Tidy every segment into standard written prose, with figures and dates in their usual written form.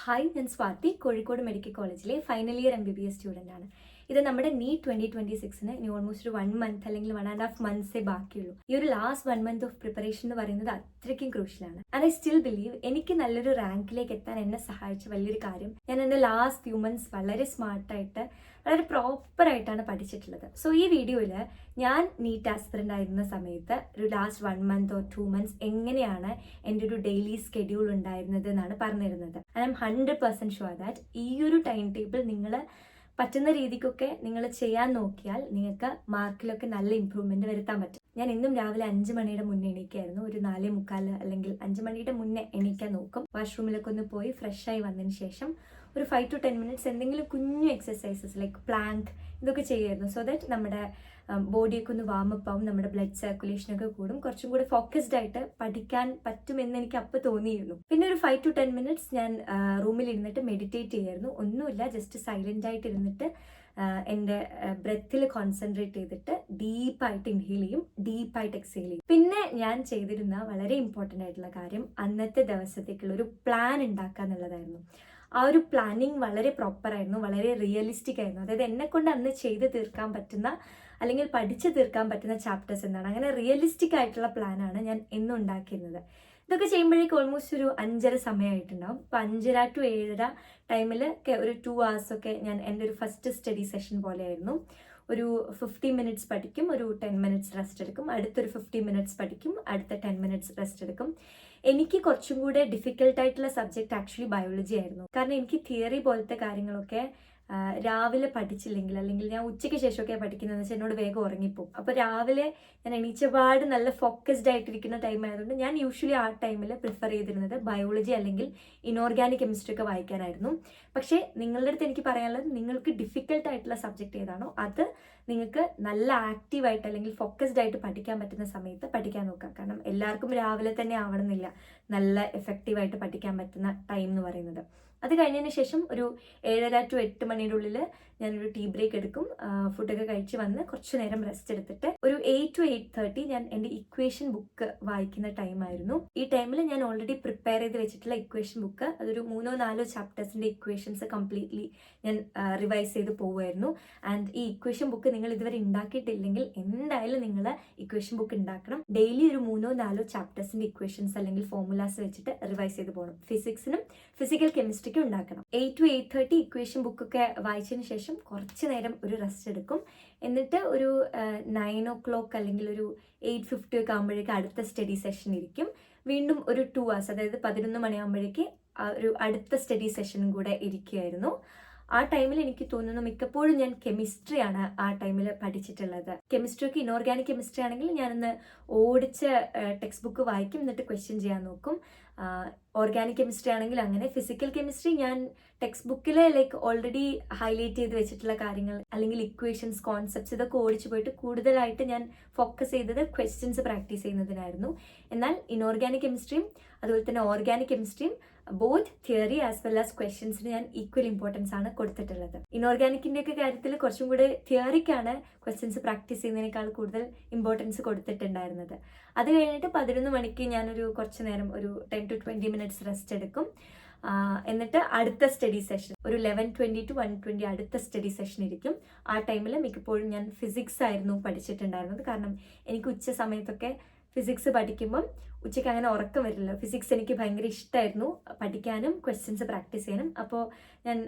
Hi, ഞാൻ Swathi, Kozhikode medical കോളേജിലെ final year MBBS student ആണ്. ഇത് നമ്മുടെ നീറ്റ് 2026 ഇനി ഓൾമോസ്റ്റ് ഒരു 1 മന്ത് അല്ലെങ്കിൽ 1.5 മന്ത്സേ ബാക്കിയുള്ളൂ. ഈ ഒരു ലാസ്റ്റ് 1 മന്ത് ഓഫ് പ്രിപ്പറേഷൻ എന്ന് പറയുന്നത് അത്രയ്ക്കും ക്രൂഷ്യലാണ്. ആൻഡ് ഐ സ്റ്റിൽ ബിലീവ് എനിക്ക് നല്ലൊരു റാങ്കിലേക്ക് എത്താൻ എന്നെ സഹായിച്ച വലിയൊരു കാര്യം ഞാൻ എൻ്റെ ലാസ്റ്റ് ഫ്യൂ മന്ത്സ് വളരെ സ്മാർട്ടായിട്ട് വളരെ പ്രോപ്പറായിട്ടാണ് പഠിച്ചിട്ടുള്ളത്. സോ ഈ വീഡിയോയിൽ ഞാൻ നീറ്റ് ആസ്പിറൻ്റ് ആയിരുന്ന സമയത്ത് ഒരു ലാസ്റ്റ് 1 മന്ത് ഓർ 2 മന്ത്സ് എങ്ങനെയാണ് എൻ്റെ ഒരു ഡെയിലി സ്കെഡ്യൂൾ ഉണ്ടായിരുന്നത് എന്നാണ് പറഞ്ഞിരുന്നത്. And I M 100% sure that ഈ ഒരു ടൈം ടേബിൾ നിങ്ങൾ പറ്റുന്ന രീതിക്കൊക്കെ നിങ്ങൾ ചെയ്യാൻ നോക്കിയാൽ നിങ്ങൾക്ക് മാർക്കിലൊക്കെ നല്ല ഇമ്പ്രൂവ്മെന്റ് വരുത്താൻ പറ്റും. ഞാൻ ഇന്നും രാവിലെ 5 മണിയുടെ മുന്നേ എണീക്കായിരുന്നു. ഒരു 4:45 അല്ലെങ്കിൽ 5 മണിയുടെ മുന്നേ എണീക്കാൻ നോക്കും. വാഷ്റൂമിലൊക്കെ ഒന്ന് പോയി ഫ്രഷ് ആയി വന്നതിന് ശേഷം ഒരു 5 to 10 മിനിറ്റ്സ് എന്തെങ്കിലും കുഞ്ഞു എക്സസൈസസ് ലൈക്ക് പ്ലാങ്ക് ഇതൊക്കെ ചെയ്യുമായിരുന്നു. സോ ദാറ്റ് നമ്മുടെ ബോഡിയൊക്കെ ഒന്ന് വാമപ്പ് ആവും, നമ്മുടെ ബ്ലഡ് സർക്കുലേഷനൊക്കെ കൂടും, കുറച്ചും കൂടി ഫോക്കസ്ഡ് ആയിട്ട് പഠിക്കാൻ പറ്റുമെന്ന് എനിക്ക് അപ്പോൾ തോന്നിയിരുന്നു. പിന്നെ ഒരു 5 to 10 മിനിറ്റ്സ് ഞാൻ റൂമിൽ ഇരുന്നിട്ട് മെഡിറ്റേറ്റ് ചെയ്യായിരുന്നു. ഒന്നുമില്ല, ജസ്റ്റ് സൈലൻ്റ് ആയിട്ട് ഇരുന്നിട്ട് എൻ്റെ ബ്രെത്തിൽ കോൺസെൻട്രേറ്റ് ചെയ്തിട്ട് ഡീപ്പായിട്ട് ഇൻഹെയിൽ ചെയ്യും, ഡീപ്പായിട്ട് എക്സെയിൽ ചെയ്യും. പിന്നെ ഞാൻ ചെയ്തിരുന്ന വളരെ ഇമ്പോർട്ടൻ്റ് ആയിട്ടുള്ള കാര്യം അന്നത്തെ ദിവസത്തേക്കുള്ള ഒരു പ്ലാൻ ഉണ്ടാക്കുക എന്നുള്ളതായിരുന്നു. ആ ഒരു പ്ലാനിങ് വളരെ പ്രോപ്പറായിരുന്നു, വളരെ റിയലിസ്റ്റിക് ആയിരുന്നു. അതായത് എന്നെ കൊണ്ട് അന്ന് ചെയ്ത് തീർക്കാൻ പറ്റുന്ന അല്ലെങ്കിൽ പഠിച്ചു തീർക്കാൻ പറ്റുന്ന ചാപ്റ്റേഴ്സ് എന്താണ്, അങ്ങനെ റിയലിസ്റ്റിക് ആയിട്ടുള്ള പ്ലാനാണ് ഞാൻ എന്നും ഉണ്ടാക്കിയിരുന്നത്. ഇതൊക്കെ ചെയ്യുമ്പോഴേക്കും ഓൾമോസ്റ്റ് ഒരു 5:30 സമയമായിട്ടുണ്ടാവും. അപ്പോൾ 5:30 to 7:30 ടൈമിൽ ഒരു 2 hours ഒക്കെ ഞാൻ എൻ്റെ ഒരു ഫസ്റ്റ് സ്റ്റഡി സെഷൻ പോലെയായിരുന്നു. ഒരു 50 മിനിറ്റ്സ് പഠിക്കും, ഒരു 10 മിനിറ്റ്സ് റെസ്റ്റ് എടുക്കും, അടുത്തൊരു 50 മിനിറ്റ്സ് പഠിക്കും, അടുത്ത 10 മിനിറ്റ്സ് റെസ്റ്റ് എടുക്കും. എനിക്ക് കുറച്ചും കൂടെ ഡിഫിക്കൽട്ടായിട്ടുള്ള സബ്ജക്റ്റ് ആക്ച്വലി ബയോളജി ആയിരുന്നു. കാരണം എനിക്ക് തിയറി പോലത്തെ കാര്യങ്ങളൊക്കെ രാവിലെ പഠിച്ചില്ലെങ്കിൽ അല്ലെങ്കിൽ ഞാൻ ഉച്ചയ്ക്ക് ശേഷമൊക്കെ പഠിക്കുന്നതെന്ന് വെച്ചാൽ എന്നോട് വേഗം ഉറങ്ങിപ്പോവും. അപ്പോൾ രാവിലെ ഞാൻ എണീച്ചപാട് നല്ല ഫോക്കസ്ഡ് ആയിട്ടിരിക്കുന്ന ടൈം ആയതുകൊണ്ട് ഞാൻ യൂഷ്വലി ആ ടൈമിൽ പ്രിഫർ ചെയ്തിരുന്നത് ബയോളജി അല്ലെങ്കിൽ ഇനോർഗാനിക് കെമിസ്ട്രി ഒക്കെ വായിക്കാനായിരുന്നു. പക്ഷേ നിങ്ങളുടെ അടുത്ത് എനിക്ക് പറയാനുള്ളത്, നിങ്ങൾക്ക് ഡിഫിക്കൽട്ട് ആയിട്ടുള്ള സബ്ജക്റ്റ് ഏതാണോ അത് നിങ്ങൾക്ക് നല്ല ആക്റ്റീവായിട്ട് അല്ലെങ്കിൽ ഫോക്കസ്ഡ് ആയിട്ട് പഠിക്കാൻ പറ്റുന്ന സമയത്ത് പഠിക്കാൻ നോക്കാം. കാരണം എല്ലാവർക്കും രാവിലെ തന്നെ ആവണമെന്നില്ല നല്ല എഫക്റ്റീവായിട്ട് പഠിക്കാൻ പറ്റുന്ന ടൈം എന്ന് പറയുന്നത്. അത് കഴിഞ്ഞതിന് ശേഷം ഒരു 7:30 to 8 മണിയുടെ ഉള്ളിൽ ഞാനൊരു ടീ ബ്രേക്ക് എടുക്കും. ഫുഡൊക്കെ കഴിച്ച് വന്ന് കുറച്ച് നേരം റെസ്റ്റ് എടുത്തിട്ട് ഒരു 8 to 8:30 ഞാൻ എൻ്റെ ഇക്വേഷൻ ബുക്ക് വായിക്കുന്ന ടൈമായിരുന്നു. ഈ ടൈമിൽ ഞാൻ ഓൾറെഡി പ്രിപ്പയർ ചെയ്ത് വെച്ചിട്ടുള്ള ഇക്വേഷൻ ബുക്ക്, അതൊരു 3-4 ചാപ്റ്റേഴ്സിൻ്റെ ഇക്വേഷൻസ് കംപ്ലീറ്റ്ലി ഞാൻ റിവൈസ് ചെയ്ത് പോവുമായിരുന്നു. ആൻഡ് ഈ ഇക്വേഷൻ ബുക്ക് നിങ്ങൾ ഇതുവരെ ഉണ്ടാക്കിയിട്ടില്ലെങ്കിൽ എന്തായാലും നിങ്ങൾ ഇക്വേഷൻ ബുക്ക് ഉണ്ടാക്കണം. ഡെയിലി ഒരു 3-4 ചാപ്റ്റേഴ്സിൻ്റെ ഇക്വേഷൻസ് അല്ലെങ്കിൽ ഫോർമുലാസ് വെച്ചിട്ട് റിവൈസ് ചെയ്ത് പോകണം. ഫിസിക്സിനും ഫിസിക്കൽ കെമിസ്ട്രിക്കും ഉണ്ടാക്കണം. 8 to 8:30 ഇക്വേഷൻ ബുക്കൊക്കെ വായിച്ചതിന് ശേഷം കുറച്ച് നേരം ഒരു റെസ്റ്റ് എടുക്കും. എന്നിട്ട് ഒരു 9 o'clock അല്ലെങ്കിൽ ഒരു 8:50 ഒക്കെ ആകുമ്പോഴേക്ക് അടുത്ത സ്റ്റഡി സെഷൻ ഇരിക്കും. വീണ്ടും ഒരു 2 hours, അതായത് 11 മണിയാകുമ്പോഴേക്ക് ഒരു അടുത്ത സ്റ്റഡി സെഷനും കൂടെ ഇരിക്കുകയായിരുന്നു. ആ ടൈമിൽ എനിക്ക് തോന്നുന്നു മിക്കപ്പോഴും ഞാൻ കെമിസ്ട്രിയാണ് ആ ടൈമിൽ പഠിച്ചിട്ടുള്ളത്. കെമിസ്ട്രിക്ക് ഇനോർഗാനിക് കെമിസ്ട്രി ആണെങ്കിൽ ഞാനൊന്ന് ഓടിച്ച് ടെക്സ്റ്റ് ബുക്ക് വായിക്കും, എന്നിട്ട് ക്വസ്റ്റ്യൻ ചെയ്യാൻ നോക്കും. ഓർഗാനിക് കെമിസ്ട്രി ആണെങ്കിൽ അങ്ങനെ. ഫിസിക്കൽ കെമിസ്ട്രി ഞാൻ ടെക്സ്റ്റ് ബുക്കിൽ ലൈക്ക് ഓൾറെഡി ഹൈലൈറ്റ് ചെയ്ത് വെച്ചിട്ടുള്ള കാര്യങ്ങൾ അല്ലെങ്കിൽ ഇക്വേഷൻസ്, കോൺസെപ്റ്റ്സ് ഇതൊക്കെ ഓടിച്ചു പോയിട്ട് കൂടുതലായിട്ട് ഞാൻ ഫോക്കസ് ചെയ്തത് ക്വസ്റ്റ്യൻസ് പ്രാക്ടീസ് ചെയ്യുന്നതിനായിരുന്നു. എന്നാൽ ഇനോർഗാനിക് കെമിസ്ട്രിയും അതുപോലെ തന്നെ ഓർഗാനിക് കെമിസ്ട്രിയും both theory as well as ക്വസ്റ്റ്യൻസിന് ഞാൻ ഈക്വൽ ഇമ്പോർട്ടൻസ് ആണ് കൊടുത്തിട്ടുള്ളത്. ഇനോർഗാനിക്കിൻ്റെ ഒക്കെ കാര്യത്തിൽ കുറച്ചും കൂടെ തിയറിക്കാണ് ക്വസ്റ്റ്യൻസ് പ്രാക്ടീസ് ചെയ്യുന്നതിനേക്കാൾ കൂടുതൽ ഇമ്പോർട്ടൻസ് കൊടുത്തിട്ടുണ്ടായിരുന്നത്. അത് കഴിഞ്ഞിട്ട് 11 മണിക്ക് ഞാനൊരു കുറച്ച് നേരം ഒരു 10 to 20 മിനിറ്റ്സ് റെസ്റ്റ് എടുക്കും. എന്നിട്ട് അടുത്ത സ്റ്റഡി സെഷൻ ഒരു 11:20 to 1:20 അടുത്ത സ്റ്റഡി സെഷൻ ഇരിക്കും. ആ ടൈമിൽ മിക്കപ്പോഴും ഞാൻ ഫിസിക്സ് ആയിരുന്നു പഠിച്ചിട്ടുണ്ടായിരുന്നത്. കാരണം എനിക്ക് ഉച്ച സമയത്തൊക്കെ ഫിസിക്സ് പഠിക്കുമ്പം ഉച്ചയ്ക്ക് അങ്ങനെ ഉറക്കം വരില്ല. ഫിസിക്സ് എനിക്ക് ഭയങ്കര ഇഷ്ടമായിരുന്നു പഠിക്കാനും ക്വസ്റ്റ്യൻസ് പ്രാക്ടീസ് ചെയ്യാനും. അപ്പോൾ ഞാൻ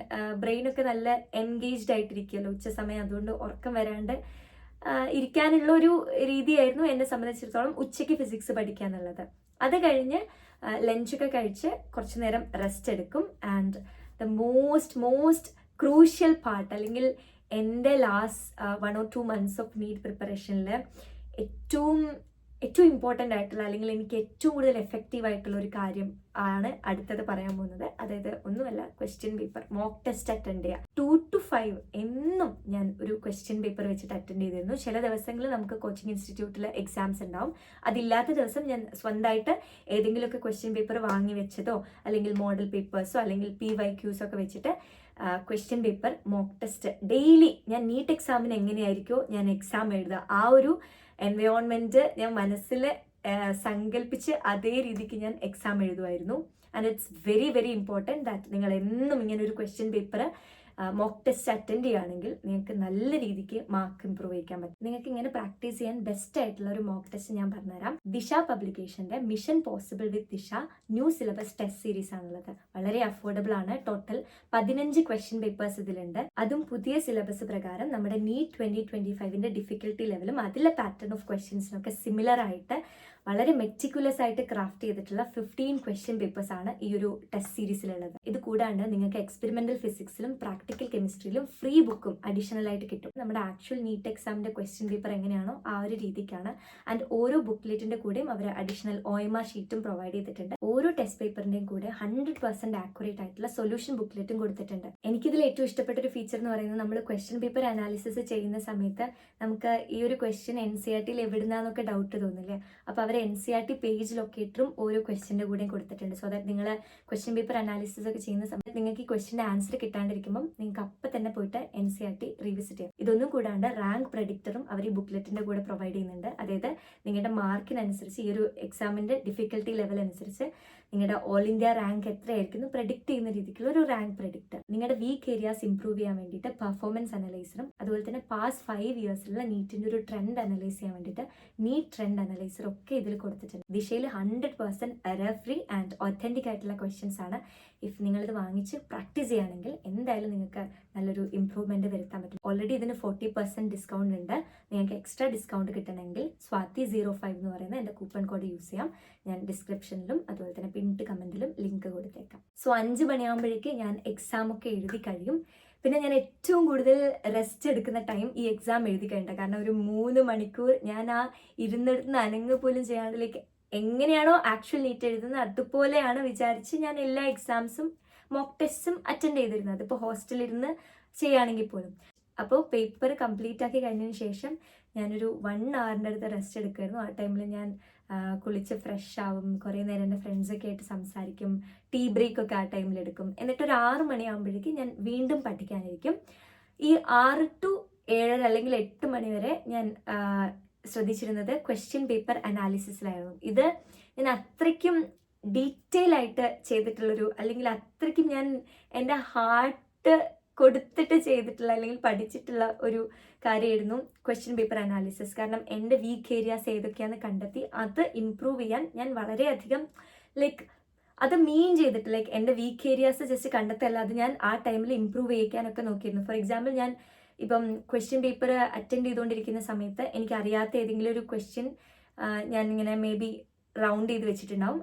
ബ്രെയിനൊക്കെ നല്ല എൻഗേജ്ഡ് ആയിട്ടിരിക്കുമല്ലോ ഉച്ച സമയം, അതുകൊണ്ട് ഉറക്കം വരാണ്ട് ഇരിക്കാനുള്ള ഒരു രീതിയായിരുന്നു എന്നെ സംബന്ധിച്ചിടത്തോളം ഉച്ചയ്ക്ക് ഫിസിക്സ് പഠിക്കുക എന്നുള്ളത്. അത് കഴിഞ്ഞ് ലഞ്ചൊക്കെ കഴിച്ച് കുറച്ച് നേരം റെസ്റ്റ് എടുക്കും. And the most crucial part അല്ലെങ്കിൽ എൻ്റെ last 1 or 2 months of NEET പ്രിപ്പറേഷനിൽ ഏറ്റവും ഇമ്പോർട്ടൻ്റ് ആയിട്ടുള്ള അല്ലെങ്കിൽ എനിക്ക് ഏറ്റവും കൂടുതൽ എഫക്റ്റീവ് ആയിട്ടുള്ള ഒരു കാര്യം ആണ് അടുത്തത് പറയാൻ പോകുന്നത്. അതായത് ഒന്നുമല്ല, question paper mock test attend ചെയ്യുക. 2 to 5 എന്നും ഞാൻ ഒരു ക്വസ്റ്റ്യൻ പേപ്പർ വെച്ചിട്ട് അറ്റൻഡ് ചെയ്തിരുന്നു. ചില ദിവസങ്ങളിൽ നമുക്ക് കോച്ചിങ് ഇൻസ്റ്റിറ്റ്യൂട്ടിൽ എക്സാംസ് ഉണ്ടാവും. അതില്ലാത്ത ദിവസം ഞാൻ സ്വന്തമായിട്ട് ഏതെങ്കിലുമൊക്കെ ക്വസ്റ്റ്യൻ പേപ്പർ വാങ്ങി വെച്ചതോ അല്ലെങ്കിൽ മോഡൽ പേപ്പേഴ്സോ അല്ലെങ്കിൽ PYQs ഒക്കെ വെച്ചിട്ട് question paper mock test daily ഞാൻ നീറ്റ് എക്സാമിന് എങ്ങനെയായിരിക്കുമോ ഞാൻ എക്സാം എഴുതുക, ആ ഒരു എൻവയോൺമെൻറ്റ് ഞാൻ മനസ്സിൽ സങ്കല്പിച്ച് അതേ രീതിക്ക് ഞാൻ എക്സാം എഴുതുമായിരുന്നു. And it's very very important that നിങ്ങൾ എന്നും ഇങ്ങനെ ഒരു question paper mock test attend ചെയ്യുകയാണെങ്കിൽ നിങ്ങൾക്ക് നല്ല രീതിക്ക് മാർക്ക് ഇംപ്രൂവ് ചെയ്യാൻ പറ്റും. നിങ്ങൾക്ക് ഇങ്ങനെ പ്രാക്ടീസ് ചെയ്യാൻ ബെസ്റ്റ് ആയിട്ടുള്ള ഒരു മോക്ക് ടെസ്റ്റ് ഞാൻ പറഞ്ഞുതരാം. ദിശ പബ്ലിക്കേഷന്റെ മിഷൻ പോസിബിൾ വിത്ത് ദിശ ന്യൂ സിലബസ് ടെസ്റ്റ് സീരീസ് ആണുള്ളത്. വളരെ അഫോർഡബിൾ ആണ്. ടോട്ടൽ 15 ക്വസ്റ്റ്യൻ പേപ്പേഴ്സ് ഇതിലുണ്ട്. അതും പുതിയ സിലബസ് പ്രകാരം നമ്മുടെ നീറ്റ് 2025ന്റെ ഡിഫിക്കൽട്ടി ലെവലും അതിലെ പാറ്റേൺ ഓഫ് ക്വസ്റ്റ്യൻസിനൊക്കെ സിമിലർ ആയിട്ട് വളരെ മെറ്റിക്കുലസ് ആയിട്ട് ക്രാഫ്റ്റ് ചെയ്തിട്ടുള്ള 15 ക്വസ്റ്റ്യൻ പേപ്പേഴ്സ് ആണ് ഈ ഒരു ടെസ്റ്റ് സീരീസിലുള്ളത്. ഇത് കൂടാണ്ട് നിങ്ങൾക്ക് എക്സ്പെരിമെന്റൽ ഫിസിക്സിലും പ്രാക്ടിക്കൽ കെമിസ്ട്രിയിലും ഫ്രീ ബുക്കും അഡീഷണൽ ആയിട്ട് കിട്ടും. നമ്മുടെ ആക്ച്വൽ നീറ്റ് എക്സാമിന്റെ ക്വസ്റ്റ്യൻ പേപ്പർ എങ്ങനെയാണോ ആ ഒരു രീതിക്കാണ്. ആൻഡ് ഓരോ ബുക്ക്ലെറ്റിന്റെ കൂടെയും അവർ അഡീഷണൽ OMR ഷീറ്റും പ്രൊവൈഡ് ചെയ്തിട്ടുണ്ട്. ഓരോ ടെസ്റ്റ് പേപ്പറിന്റെയും കൂടെ 100% ആക്യുറേറ്റ് ആയിട്ടുള്ള സൊല്യൂഷൻ ബുക്ക്ലെറ്റും കൊടുത്തിട്ടുണ്ട്. എനിക്കിതിൽ ഏറ്റവും ഇഷ്ടപ്പെട്ട ഒരു ഫീച്ചർ എന്ന് പറയുന്നത് നമ്മൾ ക്വസ്റ്റ്യൻ പേപ്പർ അനാലിസിസ് ചെയ്യുന്ന സമയത്ത് നമുക്ക് ഈ ഒരു ക്വസ്റ്റ്യൻ NCERTയിൽ എവിടുന്നാന്നൊക്കെ ഡൗട്ട് തോന്നില്ലേ, അപ്പോൾ അവർ NCERT പേജ് ലൊക്കേറ്ററും ഓരോ ക്വസ്റ്റ്യൻ്റെ കൂടെയും കൊടുത്തിട്ടുണ്ട്. സോ ദാറ്റ് നിങ്ങൾ ക്വസ്റ്റ്യൻ പേപ്പർ അനാലിസിസ് ഒക്കെ ചെയ്യുന്ന സമയത്ത് നിങ്ങൾക്ക് ഈ ക്വസ്റ്റ്യൻ്റെ ആൻസർ കിട്ടാണ്ടിരിക്കുമ്പോൾ നിങ്ങൾക്ക് അപ്പം തന്നെ പോയിട്ട് NCERT റീവിസിറ്റ് ചെയ്യാം. ഇതൊന്നും കൂടാണ്ട് റാങ്ക് പ്രഡിക്ടറും അവർ ഈ ബുക്ക്ലെറ്റിൻ്റെ കൂടെ പ്രൊവൈഡ് ചെയ്യുന്നുണ്ട്. അതായത് നിങ്ങളുടെ മാർക്കിനനുസരിച്ച് ഈ ഒരു എക്സാമിൻ്റെ ഡിഫിക്കൽട്ടി ലെവൽ അനുസരിച്ച് നിങ്ങളുടെ ഓൾ ഇന്ത്യ റാങ്ക് എത്രയായിരിക്കും പ്രഡിക്റ്റ് ചെയ്യുന്ന രീതിക്കുള്ള ഒരു റാങ്ക് പ്രഡിക്ടർ. നിങ്ങളുടെ വീക്ക് ഏരിയാസ് ഇംപ്രൂവ് ചെയ്യാൻ വേണ്ടിയിട്ട് പെർഫോമൻസ് അനലൈസറും അതുപോലെ തന്നെ പാസ്റ്റ് 5 ഇയേഴ്സിലുള്ള നീറ്റിൻ്റെ ഒരു ട്രെൻഡ് അനലൈസ് ചെയ്യാൻ വേണ്ടിയിട്ട് നീറ്റ് ട്രെൻഡ് അനലൈസർ ഒക്കെ ഇതിൽ കൊടുത്തിട്ടുണ്ട്. ദിശയിൽ 100% എറർ ഫ്രീ ആൻഡ് ഒത്തൻറ്റിക് ആയിട്ടുള്ള ക്വസ്റ്റ്യൻസ് ആണ്. ഇഫ് നിങ്ങളിത് വാങ്ങിച്ച് പ്രാക്ടീസ് ചെയ്യുകയാണെങ്കിൽ എന്തായാലും നിങ്ങൾക്ക് നല്ലൊരു ഇംപ്രൂവ്മെന്റ് വരുത്താൻ പറ്റും. ഓൾറെഡി ഇതിന് 40% ഡിസ്കൗണ്ട് ഉണ്ട്. നിങ്ങൾക്ക് എക്സ്ട്രാ ഡിസ്കൗണ്ട് കിട്ടണമെങ്കിൽ SWATI05 എന്ന് പറയുന്ന എൻ്റെ കൂപ്പൺ കോഡ് യൂസ് ചെയ്യാം. ഞാൻ ഡിസ്ക്രിപ്ഷനിലും അതുപോലെ തന്നെ പിന്നിട്ട് കമന്റിലും ലിങ്ക് കൊടുത്തേക്കാം. സോ 5 മണിയാകുമ്പോഴേക്ക് ഞാൻ എക്സാം ഒക്കെ എഴുതി കഴിയും. പിന്നെ ഞാൻ ഏറ്റവും കൂടുതൽ റെസ്റ്റ് എടുക്കുന്ന ടൈം ഈ എക്സാം എഴുതി കഴിഞ്ഞിട്ട്. കാരണം ഒരു 3 മണിക്കൂർ ഞാൻ ആ ഇരുന്നിടത്തുനിന്ന് അനങ്ങ് പോലും ചെയ്യാണ്ടിലേക്ക് എങ്ങനെയാണോ ആക്ച്വൽ നീറ്റ് എഴുതുന്നത് അതുപോലെയാണ് വിചാരിച്ച് ഞാൻ എല്ലാ എക്സാംസും മോക്ക് ടെസ്റ്റും അറ്റൻഡ് ചെയ്തിരുന്നത്. ഇപ്പോൾ ഹോസ്റ്റലിരുന്ന് ചെയ്യുകയാണെങ്കിൽ പോലും. അപ്പോൾ പേപ്പർ കംപ്ലീറ്റ് ആക്കി കഴിഞ്ഞതിന് ശേഷം ഞാനൊരു 1 hourൻ്റെ അടുത്ത് റെസ്റ്റ് എടുക്കുമായിരുന്നു. ആ ടൈമിൽ ഞാൻ കുളിച്ച് ഫ്രഷ് ആവും, കുറേ നേരം എൻ്റെ ഫ്രണ്ട്സൊക്കെ ആയിട്ട് സംസാരിക്കും, ടീ ബ്രേക്ക് ഒക്കെ ആ ടൈമിൽ എടുക്കും. എന്നിട്ടൊരു 6 മണിയാകുമ്പോഴേക്കും ഞാൻ വീണ്ടും പഠിക്കാനിരിക്കും. ഈ 6 to 7 അല്ലെങ്കിൽ 8 മണി വരെ ഞാൻ ശ്രദ്ധിച്ചിരുന്നത് ക്വസ്റ്റ്യൻ പേപ്പർ അനാലിസിസിലായിരുന്നു. ഇത് ഞാൻ അത്രയ്ക്കും ഡീറ്റെയിൽ ആയിട്ട് ചെയ്തിട്ടുള്ളൊരു, അല്ലെങ്കിൽ അത്രയ്ക്കും ഞാൻ എൻ്റെ ഹാർട്ട് കൊടുത്തിട്ട് ചെയ്തിട്ടുള്ള അല്ലെങ്കിൽ പഠിച്ചിട്ടുള്ള ഒരു കാര്യമായിരുന്നു ക്വസ്റ്റ്യൻ പേപ്പർ അനാലിസിസ്. കാരണം എൻ്റെ വീക്ക് ഏരിയാസ് ഏതൊക്കെയാണെന്ന് കണ്ടെത്തി അത് ഇംപ്രൂവ് ചെയ്യാൻ ഞാൻ വളരെയധികം അത് മീൻ ചെയ്തിട്ട് എൻ്റെ വീക്ക് ഏരിയാസ് ജസ്റ്റ് കണ്ടെത്തല്ല, അത് ഞാൻ ആ ടൈമിൽ ഇംപ്രൂവ് ചെയ്യിക്കാനൊക്കെ നോക്കിയിരുന്നു. ഫോർ എക്സാമ്പിൾ, ഞാൻ ഇപ്പം ക്വസ്റ്റ്യൻ പേപ്പർ അറ്റൻഡ് ചെയ്തുകൊണ്ടിരിക്കുന്ന സമയത്ത് എനിക്കറിയാത്ത ഏതെങ്കിലും ഒരു ക്വസ്റ്റ്യൻ ഞാനിങ്ങനെ മേ ബി റൗണ്ട് ചെയ്ത് വെച്ചിട്ടുണ്ടാവും.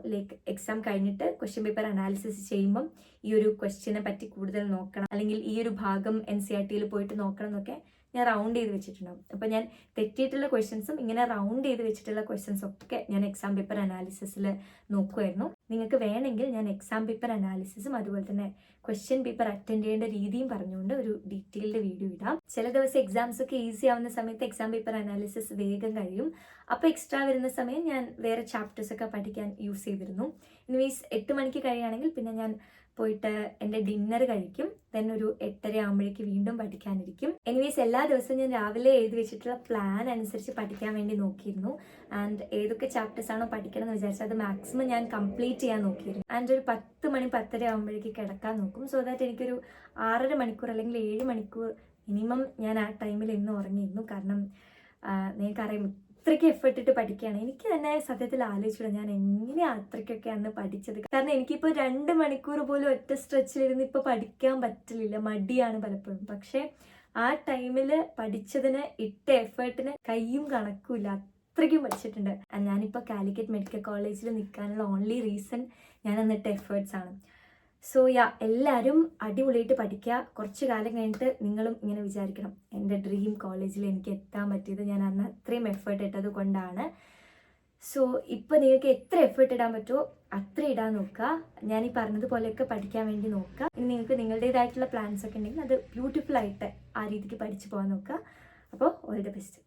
എക്സാം കഴിഞ്ഞിട്ട് ക്വസ്റ്റ്യൻ പേപ്പർ അനാലിസിസ് ചെയ്യുമ്പം ഈ ഒരു ക്വസ്റ്റ്യനെ പറ്റി കൂടുതൽ നോക്കണം, അല്ലെങ്കിൽ ഈ ഒരു ഭാഗം NCERTയിൽ പോയിട്ട് നോക്കണം എന്നൊക്കെ ഞാൻ റൗണ്ട് ചെയ്ത് വെച്ചിട്ടുണ്ടാവും. അപ്പോൾ ഞാൻ തെറ്റിയിട്ടുള്ള ക്വസ്റ്റ്യൻസും ഇങ്ങനെ റൗണ്ട് ചെയ്ത് വെച്ചിട്ടുള്ള ക്വസ്റ്റ്യൻസും ഒക്കെ ഞാൻ എക്സാം പേപ്പർ അനാലിസിസിൽ നോക്കുമായിരുന്നു. നിങ്ങൾക്ക് വേണമെങ്കിൽ ഞാൻ എക്സാം പേപ്പർ അനാലിസിസും അതുപോലെ തന്നെ ക്വസ്റ്റ്യൻ പേപ്പർ അറ്റൻഡ് ചെയ്യേണ്ട രീതിയും പറഞ്ഞുകൊണ്ട് ഒരു ഡീറ്റെയിൽഡ് വീഡിയോ ഇടാം. ചില ദിവസം എക്സാംസ് ഒക്കെ ഈസി ആവുന്ന സമയത്ത് എക്സാം പേപ്പർ അനാലിസിസ് വേഗം കഴിയും. അപ്പോൾ എക്സ്ട്രാ വരുന്ന സമയം ഞാൻ വേറെ ചാപ്റ്റേഴ്സ് ഒക്കെ പഠിക്കാൻ യൂസ് ചെയ്തിരുന്നു. ഇൻവേസ് 8 മണിക്ക് കഴിയുകയാണെങ്കിൽ പിന്നെ ഞാൻ പോയിട്ട് എൻ്റെ ഡിന്നർ കഴിക്കും. ദെൻ ഒരു 8:30 ആകുമ്പോഴേക്ക് വീണ്ടും പഠിക്കാനിരിക്കും. എനിവേസ് എല്ലാ ദിവസവും ഞാൻ രാവിലെ എഴുതി വെച്ചിട്ടുള്ള പ്ലാൻ അനുസരിച്ച് പഠിക്കാൻ വേണ്ടി നോക്കിയിരുന്നു. ആൻഡ് ഏതൊക്കെ ചാപ്റ്റേഴ്സ് ആണോ പഠിക്കണം എന്ന് വിചാരിച്ചാൽ അത് മാക്സിമം ഞാൻ കംപ്ലീറ്റ് ചെയ്യാൻ നോക്കിയിരുന്നു. ആൻഡ് ഒരു 10 മണി 10:30 ആകുമ്പോഴേക്ക് കിടക്കാൻ നോക്കും. സോ ദാറ്റ് എനിക്കൊരു 6.5 മണിക്കൂർ അല്ലെങ്കിൽ 7 മണിക്കൂർ മിനിമം ഞാൻ ആ ടൈമിൽ ഇന്ന് ഉറങ്ങിയിരുന്നു. കാരണം നിങ്ങൾക്കറിയാം, അത്രയ്ക്ക് എഫേർട്ട് ഇട്ട് പഠിക്കുകയാണ്. എനിക്ക് തന്നെ സത്യത്തിൽ ആലോചിച്ചില്ല ഞാൻ എങ്ങനെയാണ് അത്രയ്ക്കൊക്കെ അന്ന് പഠിച്ചത്. കാരണം എനിക്കിപ്പോൾ 2 മണിക്കൂർ പോലും ഒറ്റ സ്ട്രെച്ചിലിരുന്ന് ഇപ്പോൾ പഠിക്കാൻ പറ്റില്ല, മടിയാണ് പലപ്പോഴും. പക്ഷേ ആ ടൈമിൽ പഠിച്ചതിന് ഇട്ട എഫേർട്ടിന് കയ്യും കണക്കുമില്ല, അത്രയ്ക്കും പഠിച്ചിട്ടുണ്ട്. ഞാനിപ്പോൾ കാലിക്കറ്റ് മെഡിക്കൽ കോളേജിൽ നിൽക്കാനുള്ള ഓൺലി റീസൺ ഞാൻ അന്നിട്ട എഫേർട്സ് ആണ്. സോ എല്ലാവരും അടിപൊളിയായിട്ട് പഠിക്കുക. കുറച്ച് കാലം കഴിഞ്ഞിട്ട് നിങ്ങളും ഇങ്ങനെ വിചാരിക്കണം, എൻ്റെ ഡ്രീം കോളേജിൽ എനിക്ക് എത്താൻ പറ്റിയത് ഞാൻ അന്ന് അത്രയും എഫേർട്ട് ഇട്ടത് കൊണ്ടാണ്. സോ ഇപ്പോൾ നിങ്ങൾക്ക് എത്ര എഫേർട്ട് ഇടാൻ പറ്റുമോ അത്ര ഇടാൻ നോക്കുക. ഞാൻ ഈ പറഞ്ഞതുപോലെയൊക്കെ പഠിക്കാൻ വേണ്ടി നോക്കുക. ഇനി നിങ്ങൾക്ക് നിങ്ങളുടേതായിട്ടുള്ള പ്ലാൻസ് ഒക്കെ ഉണ്ടെങ്കിൽ അത് ബ്യൂട്ടിഫുൾ ആയിട്ട് ആ രീതിക്ക് പഠിച്ചു പോകാൻ നോക്കുക. അപ്പോൾ ഓൾ ദി ബെസ്റ്റ്.